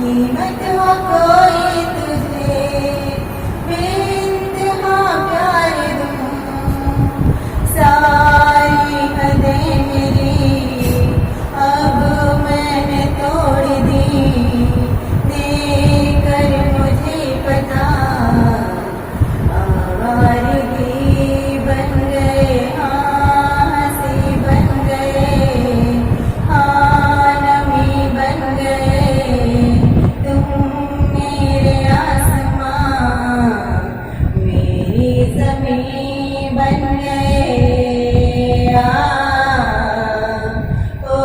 कीमत हो कोई तुझे बेइंतहा प्यार दूं, सारी हदें मेरी अब मैंने तोड़ दी, देकर मुझे पता आवारगी बन गए, हाँ हंसी बन गए, हाँ नमी बन गए, तुम मेरे आसमां मेरी ज़मीं बन गए। ओ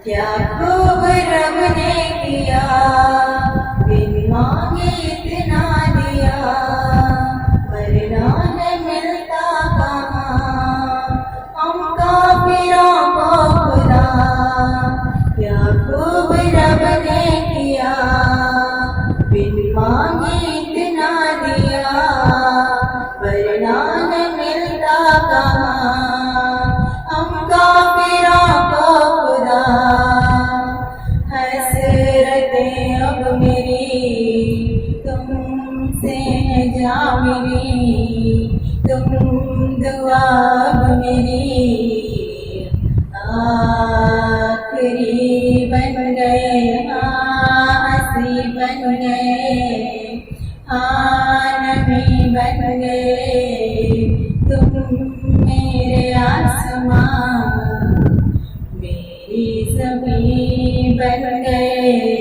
क्या खूब रब ने किया, बिन मांगे इतना दिया, वरना न मिलता कहाँ हम काफिरों को खुदा। क्या खूब रब ने किया, बिन मांगे इतना दिया, वरना न मिलता कहाँ हम काफिरों को खुदा। हसरतें अब मेरी तुमसे है जा मेरी, तुम दुआ अब मेरी आखिरी बन गए, हाँ हंसी बन गए, हाँ नमी बन गए, तुम मेरे आसमां मेरी ज़मीं बन गए।